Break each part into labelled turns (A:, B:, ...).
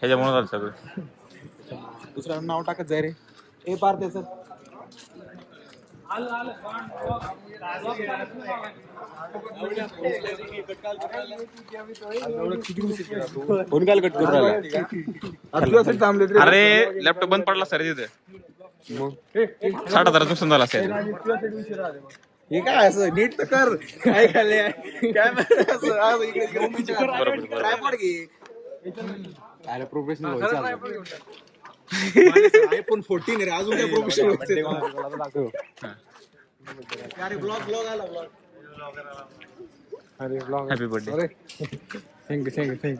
A: ह्याच्यामुळे झालं सगळं.
B: दुसऱ्या नाव टाकत जाय रे. ए पार त्याचं फोन काल कट करून राहिला.
A: अरे लॅपटॉप बंद पडला सर तिथे. 60,000 नुकसान झालं असेल.
B: हे काय असं नीट तर कर. काय खाल्ले अरे प्रोफेशनल आयफोन 14 रे अजून काय professional
A: happy birthday.
B: Thank you.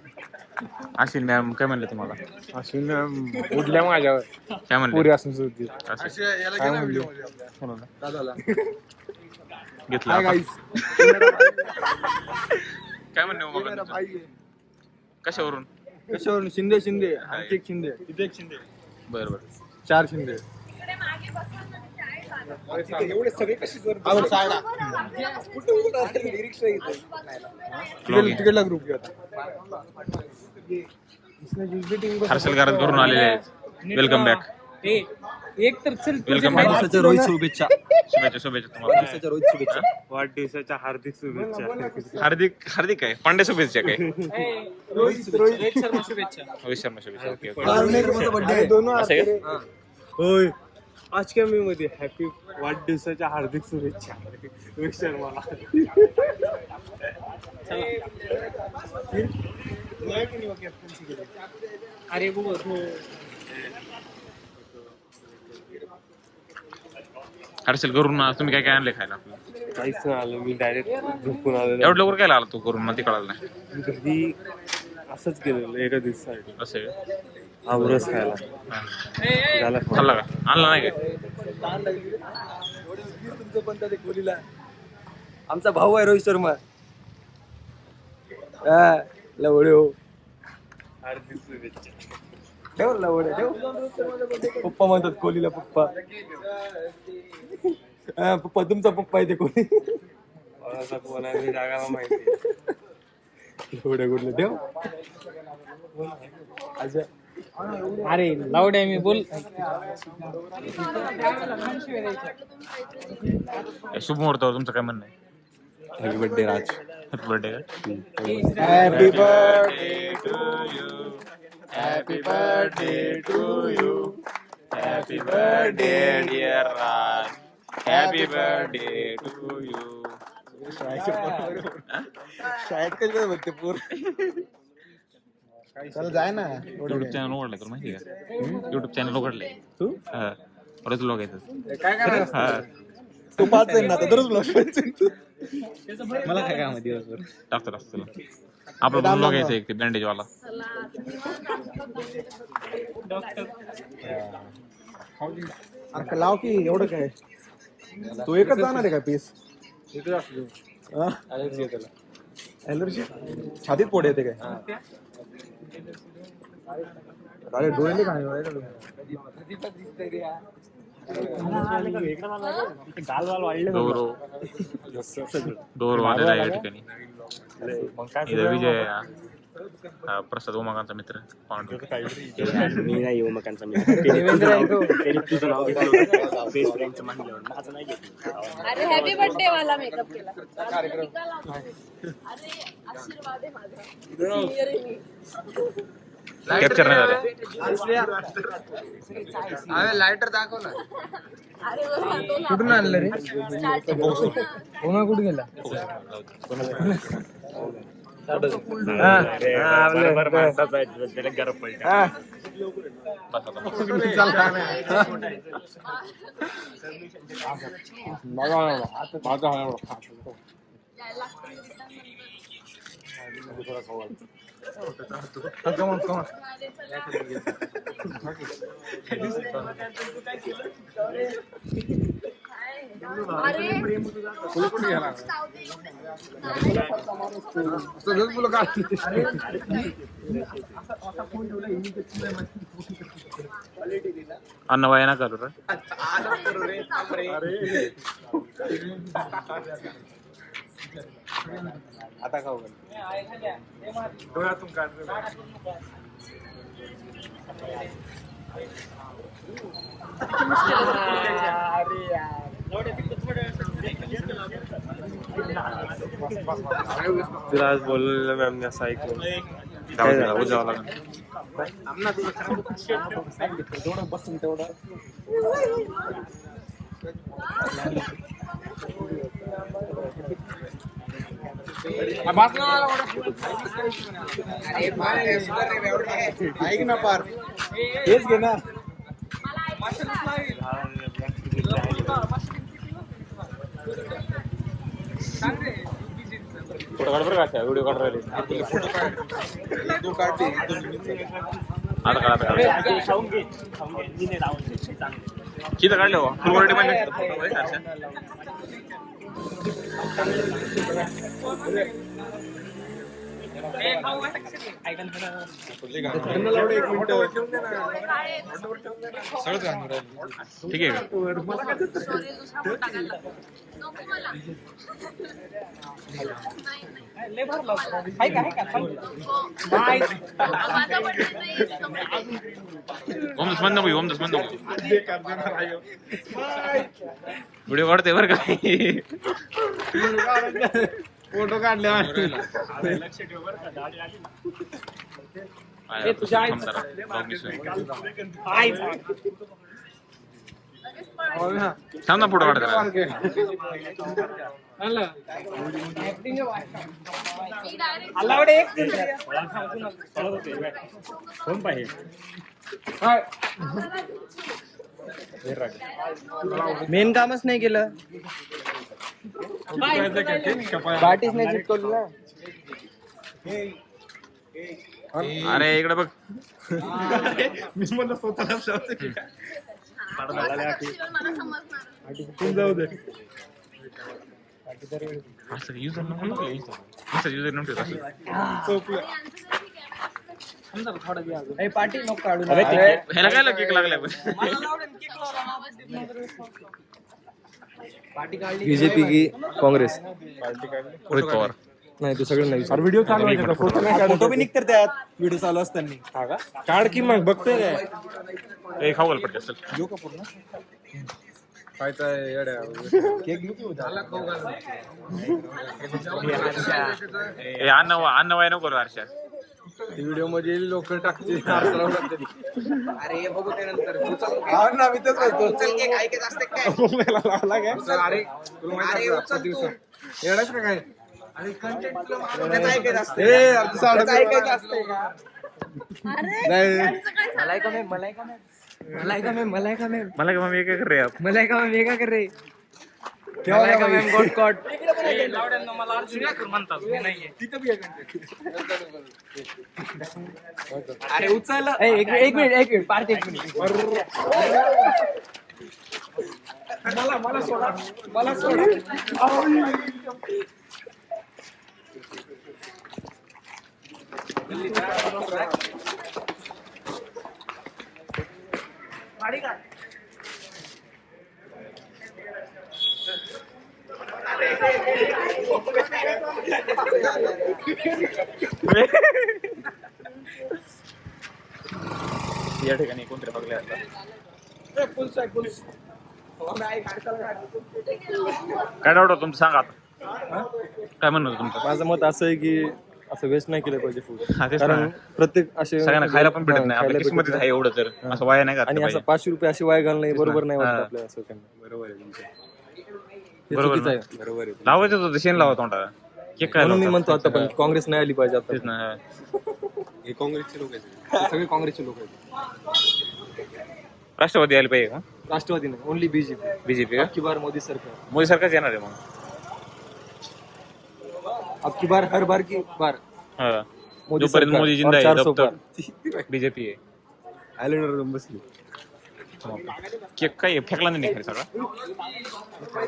A: Ashwin ma'am काय म्हणले तुम्हाला?
B: अश्विन उडल्या माझ्यावर
A: काय म्हणले?
B: पुरी असून सुद्धा
A: काय म्हणले? घेतलं काय म्हणणे मग? कशावरून?
B: शिंदे आणखी एक शिंदे
A: बरं
B: 4 शिंदे. एवढे सगळे कशी तिकडला ग्रुप
A: हर्षल घरात करून आलेले आहेत. Welcome back.
C: एक तर चल
A: वेलकम बॅक.
B: रोहित शुभेच्छा
A: तुम्हाला.
B: रोहित शुभेच्छा.
D: वाढदिवसाच्या हार्दिक शुभेच्छा.
A: हार्दिक काय पांडे शुभेच्छा काय?
C: रोहित शर्मा शुभेच्छा.
A: रोहित शर्मा शुभेच्छा. ओके
D: होय आज काय मी मध्ये हॅपी वाढदिवसाच्या हार्दिक शुभेच्छा रोहित शर्माला.
C: अरे हो
A: हर्षल घरून तुम्ही काय काय आणले खायला?
D: काहीच नाही आलं. मी डायरेक्ट झोपून आलेलो.
A: एवढं लवकर काय आला तू करून? मला ते कळालं नाही.
D: घरी असंच गेलेलो एका दिवसासाठी
A: असं
D: आमरस खायला. झाला
A: खाल्ला का? आणला नाही काय?
B: आमचा भाऊ आहे रोहित शर्मा. लवडे हो
D: हार्दिक शुभेच्छा.
B: ठेव लवडे ठेव. पप्पा म्हणतात कोहलीला पप्पा. पप्पा तुमचा पप्पा आहे ते कोहली.
D: कोणाला जागाला माहिती.
B: लवडे कुठलं ठेव.
C: अरे लावड्या मी बोल.
A: शुभ मुहूर्तावर तुमचं काय म्हणणं आहे?
B: Happy birthday Raj.
A: Happy birthday.
B: Happy birthday
A: happy birthday to you. Happy birthday dear Raj. Happy birthday to you.
B: शाळेत कधी म्हणते पोर. चल जाय ना.
A: युट्यूब चॅनल उघडलं तर माहिती का? युट्यूब चॅनल उघडले तू? हा परत ब्लॉग येतात.
B: काय करणार?
A: हा
B: तू 5 आहे ना दररोज ब्लॉग.
C: मला काय काम दिवसभर
A: टाकतो तुला. आपला ब्लॉग यायचा एक ते बँडेज वाला.
B: लाव की एवढं काय. तू एकच जाणार आहे का पीस? एलर्जी छातीत पोट येते काय? अरे डोळे काय
A: डोर वाढलेला आहे या ठिकाणी. इथं विजय प्रसाद उमाकांचा मित्र पांडू.
D: मी नाही उमाकांचा मित्र. तुझं नाव घेतलं बेस्ट फ्रेंडचं म्हणलं माझं नाही घेतलं.
E: अरे हॅपी बर्थडे वाला मेकअप केला. अरे आशीर्वाद आहे माझा. सिनियर आहे मी.
A: कॅप्चर नाही झालं.
B: लायटर दाखव ना.
E: अरे
B: कुठून आणलं रे? कोणा कुठे गेला?
D: गरम पडलं.
B: Come on.
A: अन्न वाया ना करू रे.
B: आता खाऊ डोळ्यातून काढ तुला आज बोललेलं मॅमने असं ऐकलं
A: जावं लागेल.
B: तेवढं बसून तेवढं ऐक ना पार हेच घे ना
A: फोटो काढ बरं का व्हिडिओ काढ राहिले आता किती काढले हो फुलवडी मध्ये ठीक आहे व्हिडिओ काढते बरं का
B: फोटो काढले
A: थांब ना फोटो काढते
D: कोण पाहिजे
B: मेन कामच नाही केलं पार्टीच नाही चिटकवली ना
A: अरे इकडे बघ
B: मी म्हणलं स्वतःला
E: जाऊ दे
A: असं user number user number
B: party नको काढू
A: ह्याला काय केक लागलाय
B: बीजेपी की काँग्रेस
A: रोहित पवार
B: नाही ते सगळं नाही व्हिडिओ चालू आहे फोटो बी निघतात त्यात व्हिडिओ चालू असताना काढ की मग बघतोय काय
A: खाऊ घाल पटके चल
B: घेऊ का पूर्ण खायचा केक घेऊ
A: अन्न वाया नको करू हर्षा
B: व्हिडिओ मध्ये लोक टाकते अरे बघू त्यानंतर ना मी तेच बोलतो येणार का काय अरे कंटेंट मलाइका
A: मैम ये क्या कर रहे हैं आप
B: मेगा कर रे मलाइका मैम गॉट कॉट
C: मला अर्जुन ठाकूर म्हणतात मी नाहीये
B: अरे उचल एक मिनिट पार्टी एक मिनिट मला सोडा
A: या ठिकाणी कोणतरी बघले आता काय डाऊट तुमचं सांगा आता काय म्हणणं होतं तुमचं
B: माझं मत असं आहे की असं वेस्ट नाही केलं पाहिजे फूड
A: हा, तेच
B: कारण
A: ना.
B: प्रत्येक असे
A: सगळ्यांना खायला पण भेटत नाही
B: खायला
A: आपल्या
B: भेटत
A: किस्मतीत
B: नाही.
A: आहे एवढं तर असं वाया नाही
B: आणि
A: घातलं
B: असं
A: पाहिजे.
B: 500 रुपये अशी वाया घालणं हे बरोबर नाही वाटत
A: हा.
B: आपल्याला असं काही. बरोबर आहे
A: बरोबर
B: चुकीचं
A: ना.
B: आहे. बरोबर आहे
A: लावायचं होतं शेण लावा तोंडाला केक काय
B: म्हणून मी
A: लावता?
B: म्हणतो आता पण काँग्रेस नाही आली पाहिजे आता
A: तेच ना
B: हे काँग्रेसचे लोक आहेत सगळे काँग्रेसचे लोक आहेत
A: राष्ट्रवादी आले पाहिजे का
B: राष्ट्रवादी नाही ओनली बीजेपी
A: बीजेपी का
B: अबकी बार मोदी सरकार
A: मोदी सरकारच येणार आहे मग
B: अबकी बार हर बार की बार
A: हा.
B: मोदी
A: जोपर्यंत
B: सरकार
A: मोदी जिंदा
B: और
A: आहे
B: 400
A: तब तक बीजेपी आहे
B: आयलंडवर बसली
A: केक काय फेकला नाही खरं सगळा.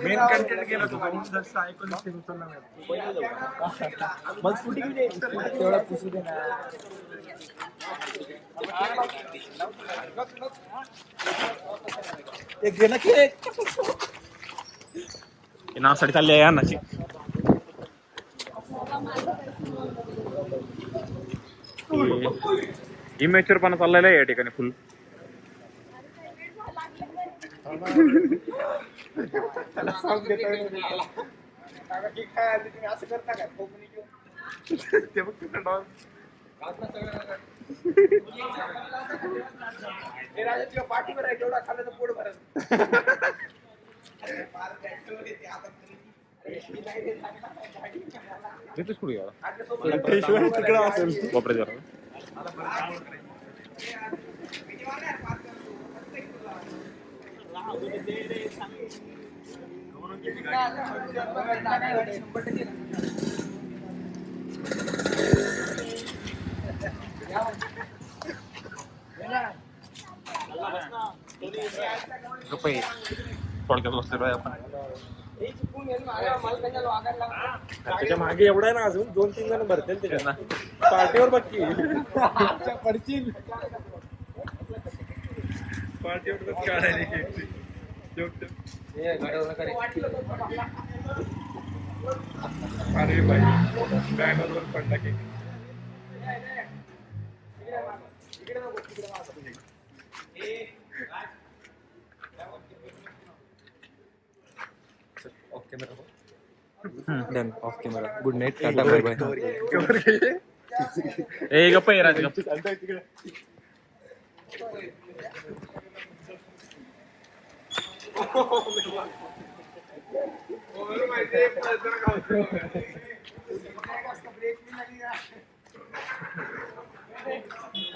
B: मेन कंटेंट केलं तो जसं ऐकून ते उचलला नाही. मग स्कूटी किती तेवढा पुसू दे ना. एक घे ना केक.
A: नासाठी चालली आहे अन्नाची. इमेचर पण चाललेला आहे या ठिकाणी फुल.
B: असं करता काय ते बघ पाठीवर आहे तेवढा खाल्लं तर पोट भरत.
A: तिथेच पुढे गेला.
B: तिकडं असेल.
A: वापरे जरा. थोडक्यात बसलेलो आहे आपण.
B: त्याच्या मागे एवढा आहे ना अजून 2-3 जण भरतील त्याच्यात. पार्टीवर बघ पडतील. पार्टीवर काढायला अरे बाई बॅनरवर पडला की
F: done off camera. Good night. Tata bye bye.
A: ए गप्प आहे राज गप्प.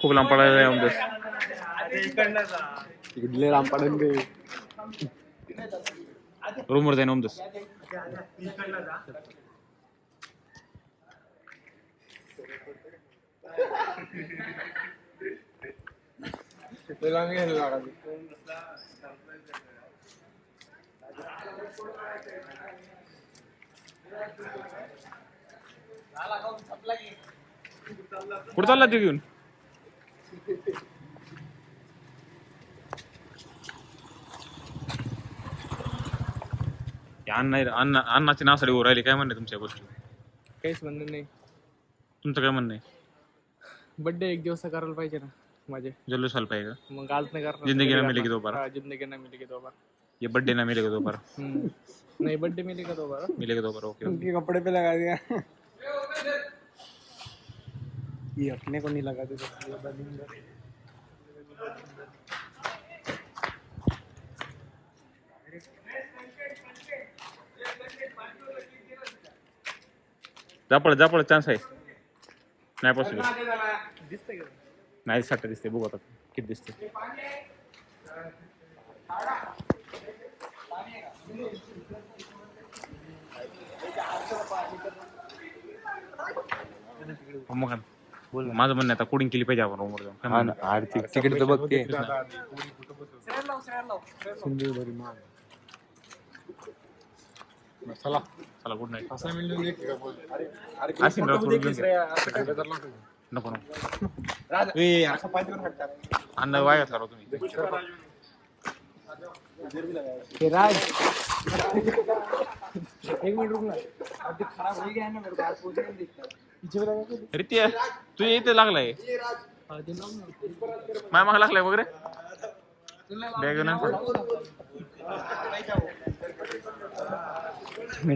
A: खूप लांब पडायला आमदार.
F: इकडले रामपाडन दे.
A: रूमवर जाईन ओमदस. कुठं चालला ते घेऊन? अन्नाची नासाडी उभं राहिली. काय म्हणणं तुमच्या गोष्टी?
C: काहीच म्हणणं नाही.
A: तुमचं काय म्हणणं आहे?
C: बर्थडे एक दिवस करायला पाहिजे ना माझे.
A: जल्लोष व्हायला पाहिजे का?
C: मग आज नाही करणार.
A: जिंदगी ना मिलेगी दोबारा.
C: जिंदगी ना मिलेगी दोबारा.
A: ये बर्थडे ना मिलेगा दोबारा.
C: नहीं बर्थडे मिलेगा दोबारा.
A: मिलेगा दोबारा. ओके.
B: उनके कपड़े पे लगा दिया. ये अपने को नहीं लगा दे.
A: जापळ चान्स आहे. नाही पॉसिबल. नाही 60 दिसते. बघू आता किती दिसते. मग माझं म्हणणं आता कोडिंग केली पाहिजे आपण रूमवर जाऊन.
F: आर्थिक तिकीट तर बघते.
A: चला चला. Good night. नको अन्न वाया करा तुम्ही.
C: राज एक मिनट रुक ना. अभी खराब हो गया है ना मेरे को. आज पूछने नहीं दिखता.
A: रित्या तुझ्या इथे लागलाय. माझ्या माग लागलाय वगैरे.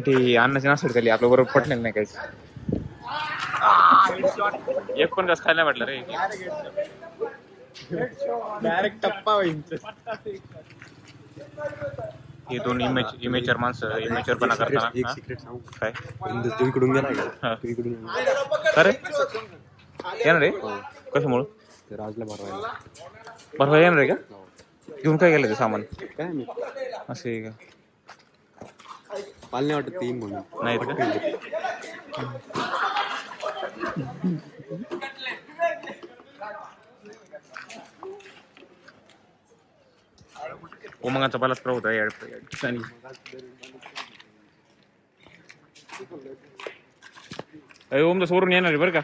A: ते अन्नाची नासड खाली आपल्या बरोबर पटलेलं नाही काहीच. एक पण कस खायला वाटलं रे.
B: डायरेक्ट टप्पा होईल.
A: हे दोन इमेचर माणसं इमेचरपणा करताना.
F: एक सिक्रेट सांगू
A: काय?
F: तू इकडून गेला का? तू इकडून
A: अरे येणार रे. कशामुळं?
F: ते राजला भरवायला.
A: बरं येणार रे का? घेऊन काय गेलं ते सामान?
F: काय मी
A: असे का?
F: पाल नाही वाटत ते म्हणून.
A: नाही का? उमंगाचा बलात्कार होता या ठिकाणी. ओमदास वरून येणार आहे बरं का.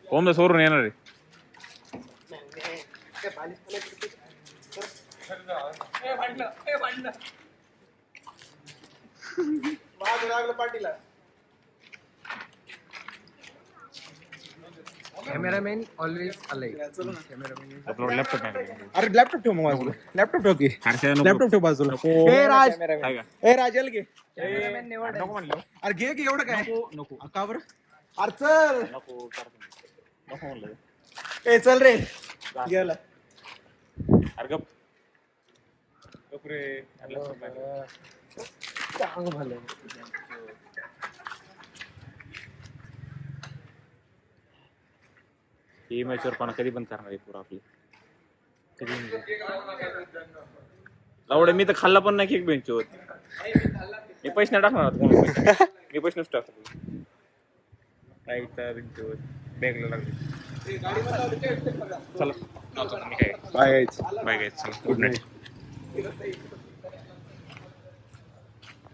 A: ओमदास वरून येणार आहे.
C: कॅमेरामॅन ऑलवेज आलाय.
A: आपला लॅपटॉप आहे.
B: अरे लॅपटॉप ठेव मग बाजूला. लॅपटॉप ठेव की.
A: नको.
B: लॅपटॉप ठेव बाजूला.
A: नको.
B: ए राज,
A: आहे का?
B: ए राजल घे.
A: नको म्हणलं.
B: अरे घे की एवढं काय.
A: नको
B: का बरं? अरे चल.
A: नको नको म्हणलं.
B: ए चल रे. गेला.
A: अरे गप रे. अरे laptop आहे. ही मॅचवरपणा कधी बंद करणार आहे पुरा आपली. कधी लावडे मी तर खाल्ला पण नाही केक बेंचवर. मी पैसे नाही टाकणार आता कोणाला. मी पैसे नसतो टाकतो. काय तर बेंचवर बॅगला लागले. चला बाय गाईज. चला गुड नाईट.